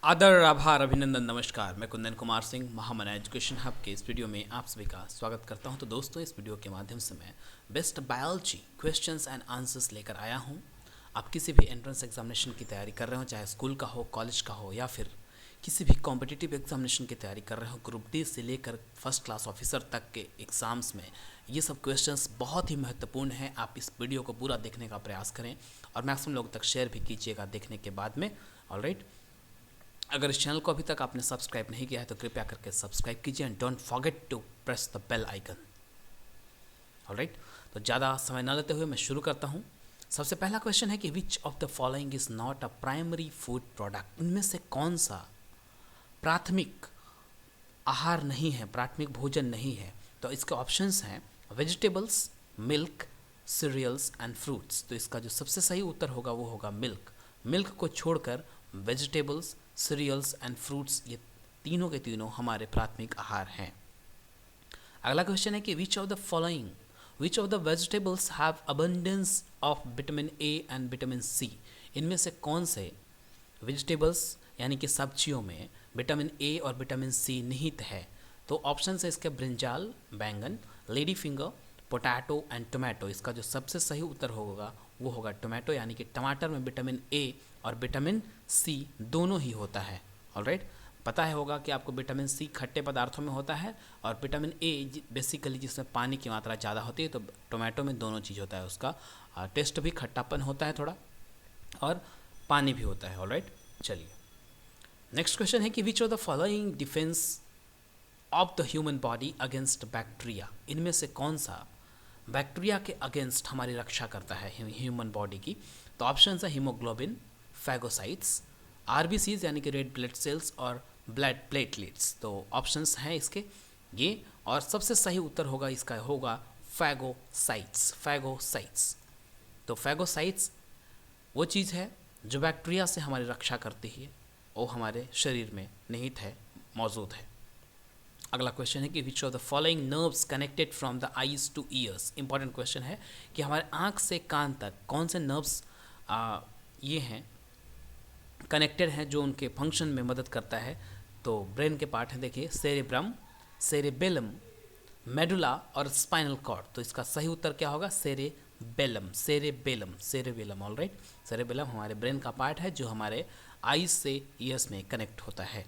आदर आभार अभिनंदन नमस्कार। मैं कुंदन कुमार सिंह महामना एजुकेशन हब के इस वीडियो में आप सभी का स्वागत करता हूं। तो दोस्तों, इस वीडियो के माध्यम से मैं best biology questions and answers लेकर आया हूं। आप किसी भी एंट्रेंस एग्जामिनेशन की तैयारी कर रहे हो, चाहे स्कूल का हो, कॉलेज का हो, या फिर किसी भी कॉम्पिटिटिव एग्जामिनेशन की तैयारी कर रहे हो, ग्रुप डी से लेकर फर्स्ट क्लास ऑफिसर तक के एग्ज़ाम्स में ये सब क्वेश्चंस बहुत ही महत्वपूर्ण हैं। आप इस वीडियो को पूरा देखने का प्रयास करें और मैक्सिमम लोगों तक शेयर भी कीजिएगा देखने के बाद में। ऑलराइट, अगर इस चैनल को अभी तक आपने सब्सक्राइब नहीं किया है तो कृपया करके सब्सक्राइब कीजिए and don't forget to press the bell icon. Alright, तो ज़्यादा समय न लेते हुए मैं शुरू करता हूँ। सबसे पहला क्वेश्चन है कि which of the following is not a primary food product. इनमें से कौन सा प्राथमिक आहार नहीं है, प्राथमिक भोजन नहीं है? तो इसके ऑप्शंस हैं vegetables, milk, cereals and fruits. तो इसका जो सबसे सही उत्तर होगा वो होगा मिल्क। मिल्क को छोड़कर वेजिटेबल्स, सीरियल्स एंड फ्रूट्स, ये तीनों के तीनों हमारे प्राथमिक आहार हैं। अगला क्वेश्चन है कि which of the vegetables have abundance of vitamin A and vitamin C. इनमें से कौन से वेजिटेबल्स यानी कि सब्जियों में विटामिन ए और विटामिन सी निहित है? तो ऑप्शन है इसके ब्रिंजाल, बैंगन, lady finger, potato and tomato. इसका जो सबसे सही उत्तर होगा वो होगा टोमेटो, यानी कि टमाटर में विटामिन ए और विटामिन सी दोनों ही होता है। ऑलराइट, पता है होगा कि आपको विटामिन सी खट्टे पदार्थों में होता है और विटामिन ए बेसिकली जिसमें पानी की मात्रा ज़्यादा होती है। तो टोमेटो में दोनों चीज़ होता है, उसका टेस्ट भी खट्टापन होता है थोड़ा और पानी भी होता है। ऑलराइट, चलिए नेक्स्ट क्वेश्चन है कि which of the following defence of the human body against bacteria. इनमें से कौन सा बैक्टीरिया के अगेंस्ट हमारी रक्षा करता है ह्यूमन बॉडी की? तो ऑप्शन है हीमोग्लोबिन, फैगोसाइट्स, आरबीसीज यानी कि रेड ब्लड सेल्स और ब्लड प्लेटलेट्स। तो ऑप्शंस हैं इसके ये, और सबसे सही उत्तर होगा इसका होगा फैगोसाइट्स। तो फैगोसाइट्स वो चीज़ है जो बैक्टीरिया से हमारी रक्षा करती है, वो हमारे शरीर में निहित है, मौजूद है। अगला क्वेश्चन है कि which of the following nerves connected from the eyes two years. Important question है कि हमारे आँख से कान तक कौन से नर्व्स ये हैं कनेक्टेड हैं जो उनके फंक्शन में मदद करता है। तो ब्रेन के पार्ट हैं, देखिए सेरेब्रम, सेरेबेलम, मेडुला और स्पाइनल कॉर्ड। तो इसका सही उत्तर क्या होगा? सेरेबेलम। ऑलराइट, सेरेबेलम हमारे ब्रेन का पार्ट है जो हमारे आईज से ईयर्स में कनेक्ट होता है।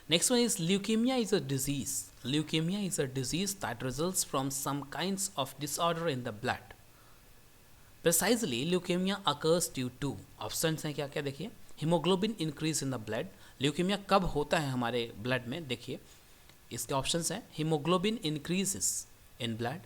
Next one is leukaemia is a disease. Leukaemia is a disease that results from some kinds of disorder in the blood. Precisely leukaemia occurs due to. Options हैं क्या क्या, देखिए haemoglobin increase in the blood. Leukaemia कब होता है हमारे blood में? देखिए इसके ऑप्शंस हैं haemoglobin increases in blood,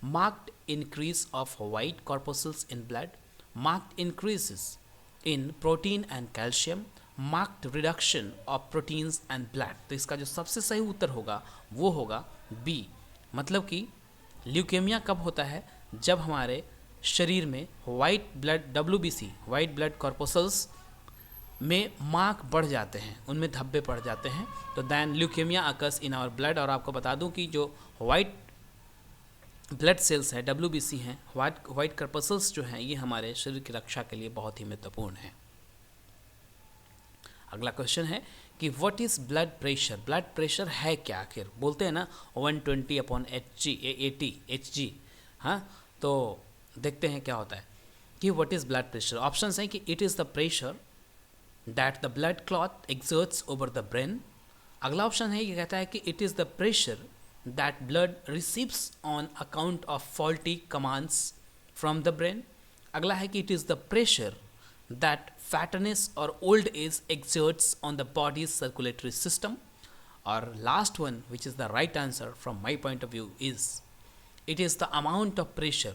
marked increase of white corpuscles in blood, marked increases in protein and calcium, marked reduction of proteins and blood. तो इसका जो सबसे सही उत्तर होगा वो होगा बी। मतलब कि ल्यूकेमिया कब होता है? जब हमारे शरीर में white blood WBC white blood corpuscles में मार्क बढ़ जाते हैं, उनमें धब्बे पड़ जाते हैं। तो then leukaemia occurs in our blood. और आपको बता दूं कि जो वाइट ब्लड सेल्स हैं, WBC हैं, वाइट कॉर्पोसल्स जो हैं, ये हमारे शरीर की रक्षा के लिए बहुत ही महत्वपूर्ण है। अगला क्वेश्चन है कि what is blood pressure. Blood pressure है क्या आखिर? बोलते हैं ना 120/80 Hg। हाँ, तो देखते हैं क्या होता है कि what is blood pressure. Options हैं कि it is the pressure that the blood clot exerts over the brain. अगला ऑप्शन है, ये कहता है कि it is the pressure that blood receives on account of faulty commands from the brain. अगला है कि it is the pressure that fatness or old age exerts on the body's circulatory system. Or last one, which is the right answer from my point of view, is it is the amount of pressure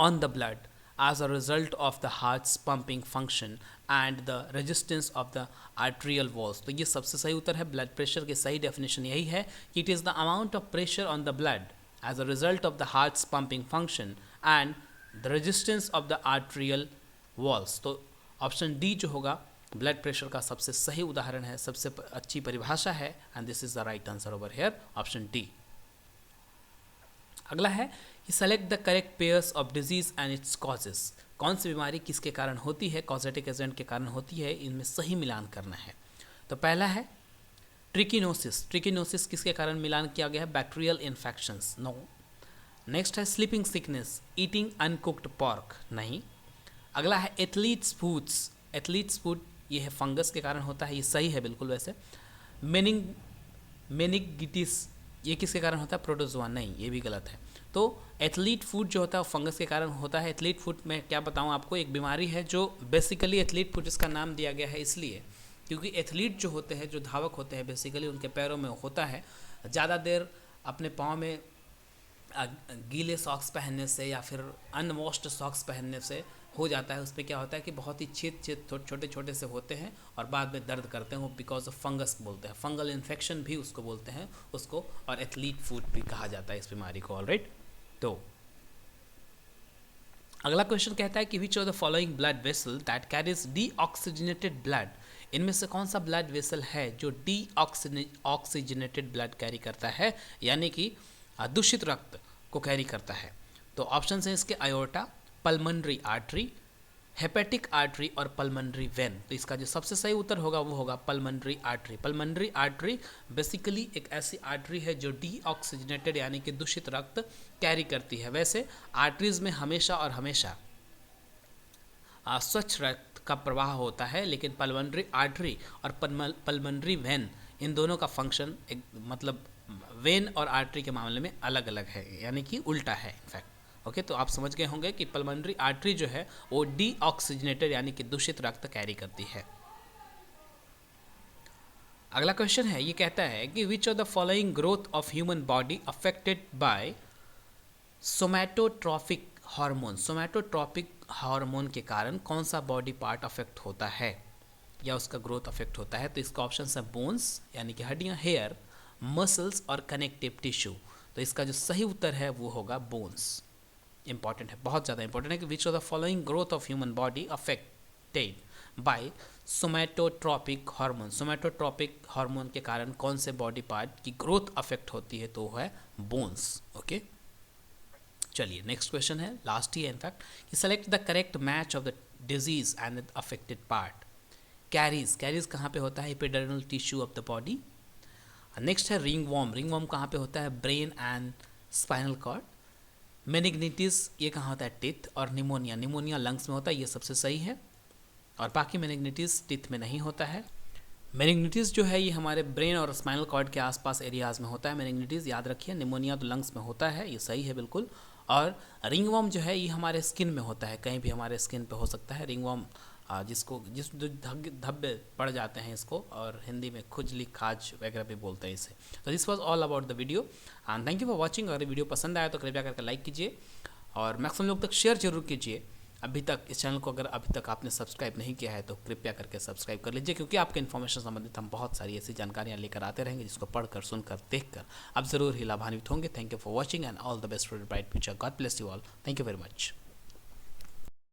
on the blood as a result of the heart's pumping function and the resistance of the arterial walls. तो ये सबसे सही उत्तर है। Blood pressure की सही definition यही है कि it is the amount of pressure on the blood as a result of the heart's pumping function and the resistance of the arterial walls. तो ऑप्शन डी जो होगा ब्लड प्रेशर का सबसे सही उदाहरण है, सबसे अच्छी परिभाषा है, and this is the right answer over here, option D. अगला है कि select the correct pairs of disease and it's causes. कौन सी बीमारी किसके कारण होती है, कॉजेटिक एजेंट के कारण होती है, इनमें सही मिलान करना है। तो पहला है ट्रिकिनोसिस। ट्रिकिनोसिस किसके कारण मिलान किया गया है, बैक्टीरियल इन्फेक्शंस, नो। नेक्स्ट है sleeping sickness, eating uncooked pork, नहीं। अगला है एथलीट्स फूड्स। एथलीट्स फूड ये है फंगस के कारण होता है, ये सही है बिल्कुल। वैसे मेनिंगिटिस ये किसके कारण होता है, प्रोटोजोआ, नहीं, ये भी गलत है। तो एथलीट फूड जो होता है वो फंगस के कारण होता है। एथलीट फूड में क्या बताऊँ आपको, एक बीमारी है जो बेसिकली एथलीट फूड इसका नाम दिया गया है इसलिए क्योंकि एथलीट जो होते हैं, जो धावक होते हैं, बेसिकली उनके पैरों में होता है ज़्यादा देर अपने पाँव में गीले सॉक्स पहनने से या फिर अनवॉश्ड सॉक्स पहनने से हो जाता है। उस पर क्या होता है कि बहुत ही छेद छोटे छोटे से होते हैं और बाद में दर्द करते हैं, वो बिकॉज ऑफ फंगस बोलते हैं, फंगल इन्फेक्शन भी उसको बोलते हैं उसको, और एथलीट फूड भी कहा जाता है इस बीमारी को। ऑलराइट, तो अगला क्वेश्चन कहता है कि which of the following blood vessel that carries deoxygenated blood. इनमें से कौन सा ब्लड वेसल है जो डीऑक्सीजनेटेड ब्लड कैरी करता है, यानी कि दूषित रक्त को कैरी करता है। तो ऑप्शन है इसके आयोर्टा, पल्मनरी आर्टरी, हेपेटिक आर्टरी और पल्मनरी वेन। तो इसका जो सबसे सही उत्तर होगा वो होगा pulmonary artery. Pulmonary artery basically एक ऐसी आर्टरी है जो डीऑक्सीजनेटेड यानी कि दूषित रक्त कैरी करती है। वैसे आर्टरीज में हमेशा और हमेशा स्वच्छ रक्त का प्रवाह होता है, लेकिन पल्मनरी आर्टरी और पल्मनरी वेन इन दोनों का फंक्शन एक मतलब वेन और आर्टरी के मामले में अलग अलग है, यानी कि उल्टा है इनफैक्ट। ओके, तो आप समझ गए होंगे कि पल्मनरी आर्टरी जो है वो डीऑक्सीजनेटेड यानी कि दूषित रक्त कैरी करती है। अगला क्वेश्चन है, ये कहता है कि which of the following growth of human body affected by somatotropic hormone. Somatotropic hormone के कारण कौन सा बॉडी पार्ट अफेक्ट होता है या उसका ग्रोथ अफेक्ट होता है। तो इसका ऑप्शन है बोन्स यानी कि हड्डियां, हेयर, मसल्स और कनेक्टिव टिश्यू। तो इसका जो सही उत्तर है वो होगा बोन्स। इंपॉर्टेंट है, बहुत ज़्यादा इंपॉर्टेंट है कि which of the following growth of human body affected by somatotropic hormone. Somatotropic hormone के कारण कौन से बॉडी पार्ट की ग्रोथ अफेक्ट होती है, तो वो है बोन्स। ओके, चलिए नेक्स्ट क्वेश्चन है, लास्ट ही है इनफैक्ट, कि select the correct match of the disease and the affected part. Caries, caries कहाँ पे होता है, epidermal tissue of the body. Next है रिंगवॉर्म, रिंगवॉर्म कहाँ पे होता है, ब्रेन एंड स्पाइनल कॉर्ड। मेनिग्निटिस ये कहाँ होता है, टिथ। और निमोनिया, निमोनिया लंग्स में होता है, ये सबसे सही है। और बाकी मेनिग्निटिस टिथ में नहीं होता है। मेनिग्निटिस जो है ये हमारे ब्रेन और स्पाइनल कॉर्ड के आसपास एरियाज़ में होता है मेनिग्निटिस, याद रखिए। निमोनिया तो लंग्स में होता है, ये सही है बिल्कुल। और रिंगवॉर्म जो है ये हमारे स्किन में होता है, कहीं भी हमारे स्किन पे हो सकता है रिंगवॉर्म, जिस धब्बे पड़ जाते हैं इसको, और हिंदी में खुजली, खाज वगैरह भी बोलते हैं इसे। तो this was all about the video and thank you for watching. अगर वीडियो पसंद आया तो कृपया करके लाइक कीजिए और मैक्सिमम लोग तक शेयर जरूर कीजिए। अभी तक इस चैनल को अगर अभी तक आपने सब्सक्राइब नहीं किया है तो कृपया करके सब्सक्राइब कर लीजिए, क्योंकि आपके इन्फॉर्मेशन संबंधित हम बहुत सारी ऐसी जानकारियाँ लेकर आते रहेंगे जिसको पढ़कर, सुनकर, देखकर आप ज़रूर ही लाभान्वित होंगे। Thank you for watching and all the best for bright future. God bless you all. Thank you very much.